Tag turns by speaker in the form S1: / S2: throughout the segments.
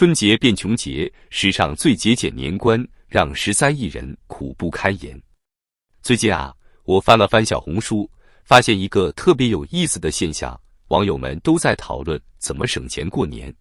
S1: 春节变穷节，史上最节俭年关，让13亿人苦不堪言。最近我翻了翻小红书，发现一个特别有意思的现象，网友们都在讨论怎么省钱过年。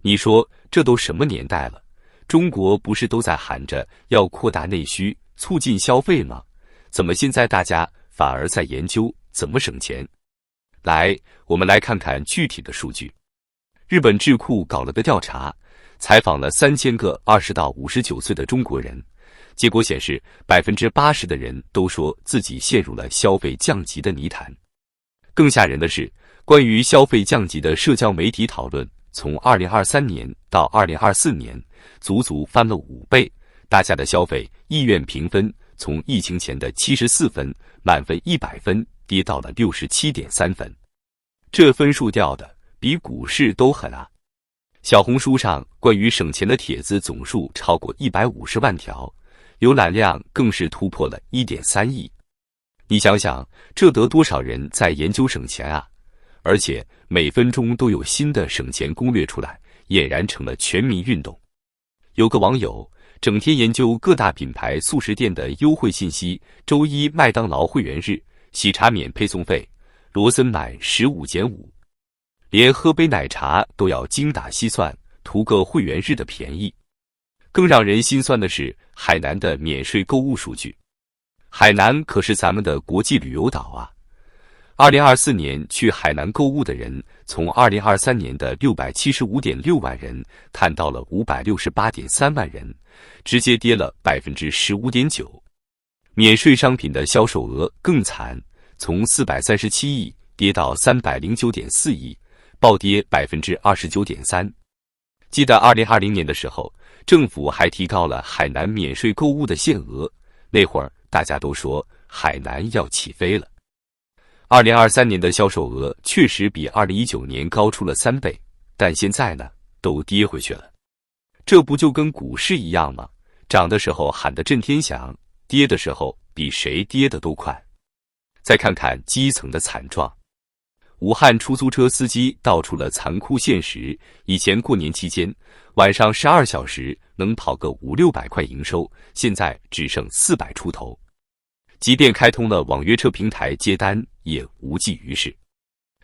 S1: 你说这都什么年代了，中国不是都在喊着要扩大内需，促进消费吗？怎么现在大家反而在研究怎么省钱？来，我们来看看具体的数据。日本智库搞了个调查，采访了3000个20到59岁的中国人，结果显示 80% 的人都说自己陷入了消费降级的泥潭。更吓人的是，关于消费降级的社交媒体讨论，从2023年到2024年，足足翻了5倍，大家的消费意愿评分从疫情前的74分，满分100分，跌到了67.3分。这分数掉的比股市都狠啊！小红书上关于省钱的帖子总数超过150万条，浏览量更是突破了 1.3 亿。你想想，这得多少人在研究省钱啊？而且每分钟都有新的省钱攻略出来，俨然成了全民运动。有个网友整天研究各大品牌速食店的优惠信息，周一麦当劳会员日，喜茶免配送费，罗森买15减5，连喝杯奶茶都要精打细算，图个会员日的便宜。更让人心酸的是海南的免税购物数据。海南可是咱们的国际旅游岛啊！2024年去海南购物的人，从2023年的675.6万人谈到了568.3万人，直接跌了 15.9%。免税商品的销售额更惨，从437亿跌到309.4亿，暴跌 29.3%。记得2020年的时候，政府还提高了海南免税购物的限额，那会儿大家都说海南要起飞了。2023年的销售额确实比2019年高出了3倍，但现在呢，都跌回去了。这不就跟股市一样吗？涨的时候喊得震天响，跌的时候比谁跌得都快。再看看基层的惨状，武汉出租车司机道出了残酷现实：以前过年期间，晚上12小时能跑个500-600块营收，现在只剩400出头。即便开通了网约车平台接单，也无济于事。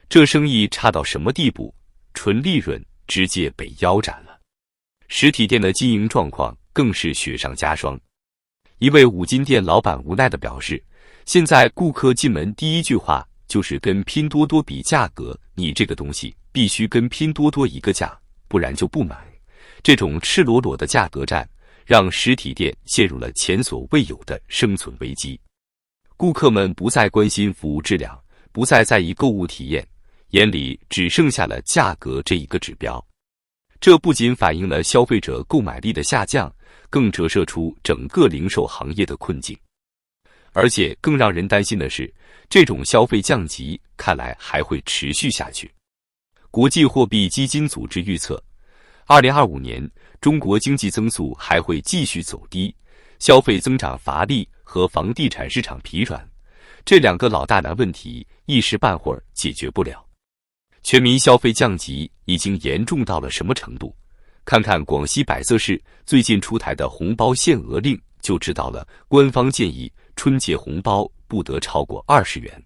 S1: 这生意差到什么地步？纯利润直接被腰斩了。实体店的经营状况更是雪上加霜。一位五金店老板无奈地表示，现在顾客进门第一句话就是跟拼多多比价格，你这个东西必须跟拼多多一个价，不然就不买。这种赤裸裸的价格战，让实体店陷入了前所未有的生存危机。顾客们不再关心服务质量，不再在意购物体验，眼里只剩下了价格这一个指标。这不仅反映了消费者购买力的下降，更折射出整个零售行业的困境。而且更让人担心的是，这种消费降级看来还会持续下去。国际货币基金组织预测，2025年中国经济增速还会继续走低，消费增长乏力和房地产市场疲软，这2个老大难问题一时半会儿解决不了。全民消费降级已经严重到了什么程度？看看广西百色市最近出台的红包限额令就知道了。官方建议春节红包不得超过20元。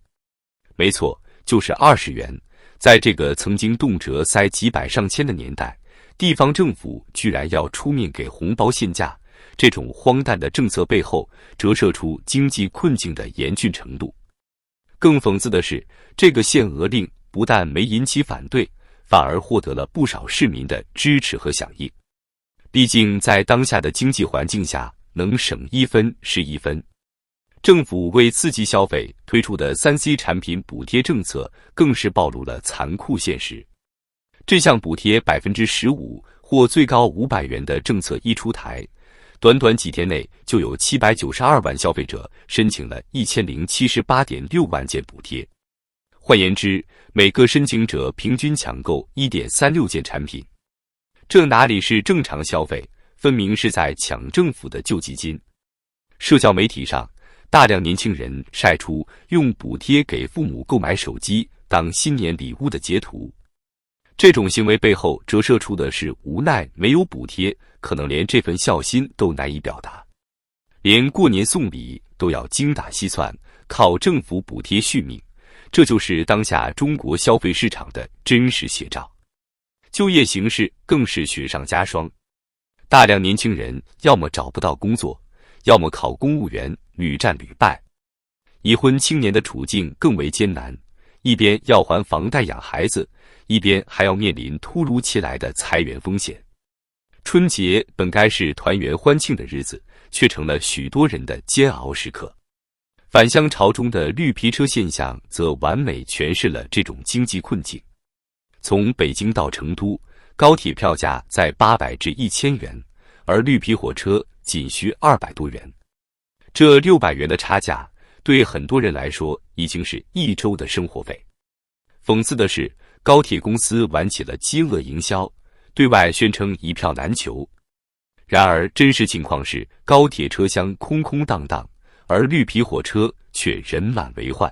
S1: 没错，就是20元。在这个曾经动辄塞几百上千的年代，地方政府居然要出面给红包限价，这种荒诞的政策背后折射出经济困境的严峻程度。更讽刺的是，这个限额令不但没引起反对，反而获得了不少市民的支持和响应。毕竟在当下的经济环境下，能省1分是1分。政府为刺激消费推出的3C 产品补贴政策更是暴露了残酷现实。这项补贴 15% 或最高500元的政策一出台，短短几天内就有792万消费者申请了1078.6万件补贴。换言之，每个申请者平均抢购 1.36 件产品。这哪里是正常消费，分明是在抢政府的救济金。社交媒体上，大量年轻人晒出用补贴给父母购买手机当新年礼物的截图。这种行为背后折射出的是无奈，没有补贴，可能连这份孝心都难以表达，连过年送礼都要精打细算，靠政府补贴续命，这就是当下中国消费市场的真实写照。就业形势更是雪上加霜，大量年轻人要么找不到工作，要么考公务员屡战屡败。已婚青年的处境更为艰难，一边要还房贷养孩子，一边还要面临突如其来的裁员风险。春节本该是团圆欢庆的日子，却成了许多人的煎熬时刻。返乡潮中的绿皮车现象则完美诠释了这种经济困境。从北京到成都，高铁票价在800至1000元，而绿皮火车仅需200多元。这600元的差价，对很多人来说已经是一周的生活费。讽刺的是，高铁公司玩起了饥饿营销，对外宣称一票难求。然而真实情况是，高铁车厢空空荡荡，而绿皮火车却人满为患。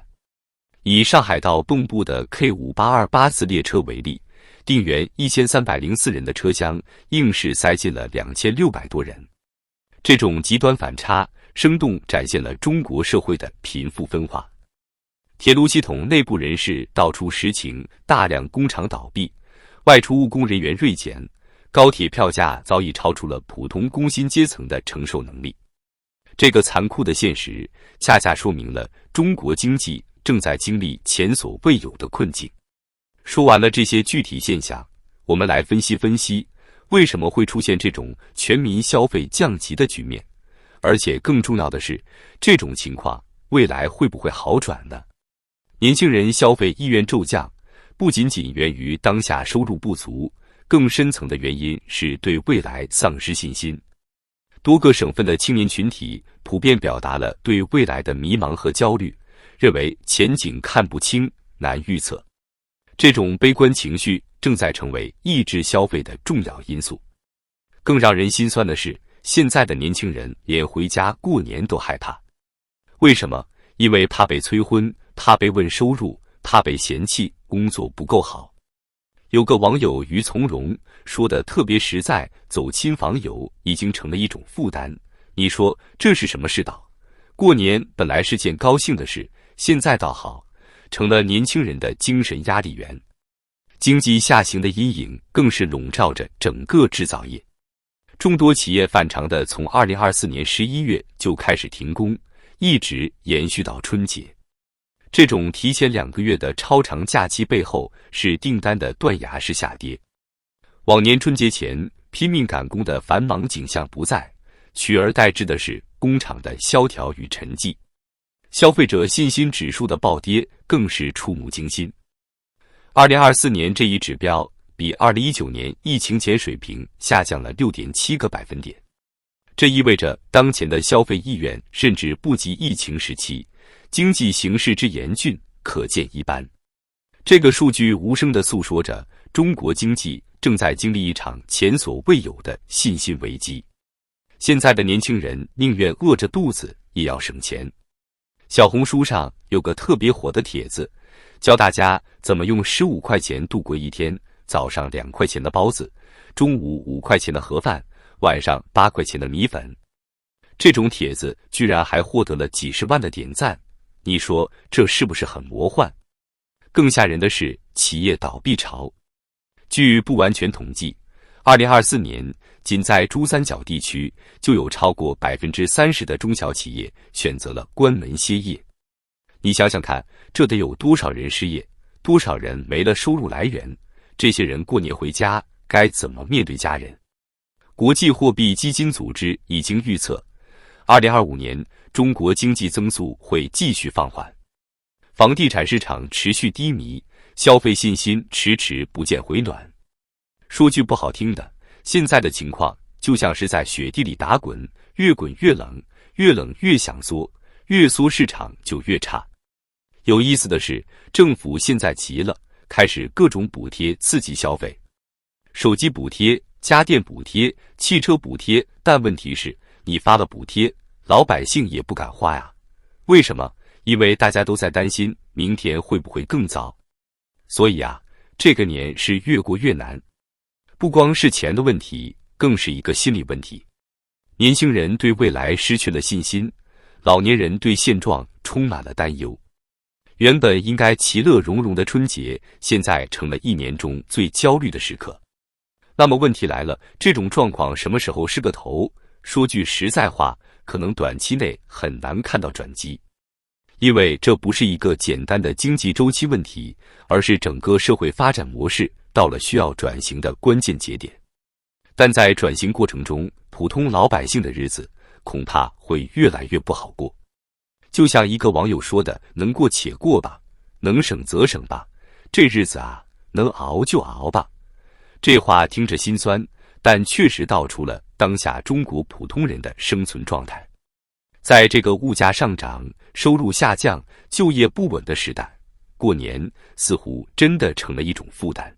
S1: 以上海到蚌埠的 K582次列车为例，定员1304人的车厢硬是塞进了2600多人。这种极端反差，生动展现了中国社会的贫富分化。铁路系统内部人士道出实情，大量工厂倒闭，外出务工人员锐减，高铁票价早已超出了普通工薪阶层的承受能力。这个残酷的现实，恰恰说明了中国经济正在经历前所未有的困境。说完了这些具体现象，我们来分析分析，为什么会出现这种全民消费降级的局面，而且更重要的是，这种情况未来会不会好转呢？年轻人消费意愿骤降，不仅仅源于当下收入不足，更深层的原因是对未来丧失信心。多个省份的青年群体普遍表达了对未来的迷茫和焦虑，认为前景看不清，难预测。这种悲观情绪正在成为抑制消费的重要因素。更让人心酸的是，现在的年轻人连回家过年都害怕。为什么？因为怕被催婚，怕被问收入，怕被嫌弃工作不够好。有个网友于从容说的特别实在，走亲访友已经成了一种负担。你说这是什么世道？过年本来是件高兴的事，现在倒好，成了年轻人的精神压力源。经济下行的阴影更是笼罩着整个制造业。众多企业反常的从2024年11月就开始停工，一直延续到春节。这种提前2个月的超长假期背后，是订单的断崖式下跌。往年春节前拼命赶工的繁忙景象不再，取而代之的是工厂的萧条与沉寂。消费者信心指数的暴跌更是触目惊心。2024年这一指标比2019年疫情前水平下降了6.7个百分点。这意味着当前的消费意愿甚至不及疫情时期，经济形势之严峻可见一斑。这个数据无声地诉说着中国经济正在经历一场前所未有的信心危机。现在的年轻人宁愿饿着肚子也要省钱。小红书上有个特别火的帖子，教大家怎么用15块钱度过一天，早上2块钱的包子，中午5块钱的盒饭，晚上8块钱的米粉。这种帖子居然还获得了几十万的点赞，你说这是不是很魔幻？更吓人的是企业倒闭潮。据不完全统计，2024年仅在珠三角地区就有超过30%的中小企业选择了关门歇业。你想想看，这得有多少人失业，多少人没了收入来源？这些人过年回家该怎么面对家人？国际货币基金组织已经预测，2025年中国经济增速会继续放缓，房地产市场持续低迷，消费信心迟迟不见回暖。说句不好听的，现在的情况就像是在雪地里打滚，越滚越冷，越冷越想缩，越缩市场就越差。有意思的是，政府现在急了，开始各种补贴刺激消费，手机补贴、家电补贴、汽车补贴，但问题是，你发了补贴，老百姓也不敢花呀。为什么？因为大家都在担心明天会不会更糟。所以啊，这个年是越过越难。不光是钱的问题，更是一个心理问题。年轻人对未来失去了信心，老年人对现状充满了担忧。原本应该其乐融融的春节，现在成了一年中最焦虑的时刻。那么问题来了，这种状况什么时候是个头？说句实在话，可能短期内很难看到转机。因为这不是一个简单的经济周期问题，而是整个社会发展模式到了需要转型的关键节点。但在转型过程中，普通老百姓的日子恐怕会越来越不好过。就像一个网友说的，能过且过吧，能省则省吧，这日子啊，能熬就熬吧。这话听着心酸，但确实道出了当下中国普通人的生存状态。在这个物价上涨、收入下降、就业不稳的时代，过年似乎真的成了一种负担。